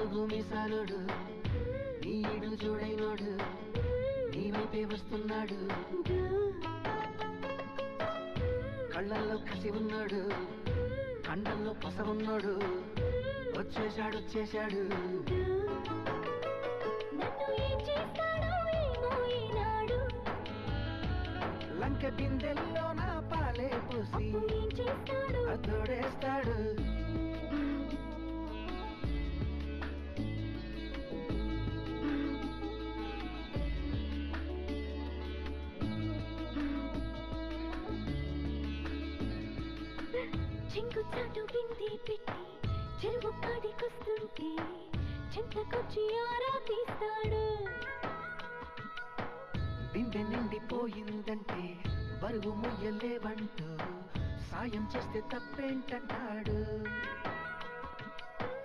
నలుగు మిసాలుడు నీడు చూడైనోడు నీ వైపే వస్తున్నాడు కళ్ళల్లో కసి ఉన్నాడు కండల్లో పస ఉన్నాడు వచ్చేశాడు లంక బిందెల్లో నా పాలే పూసి అతోడేస్తాడు చెంగు చాటు బింది పెట్టి చెరువు కాడికొస్తుంటే చెంతకొచ్చి ఆరా తీస్తాడు బిందె నిండిపోయిందంటే బరువు మొయ్యలేవంటూ సాయం చేస్తే తప్పేంటంటాడు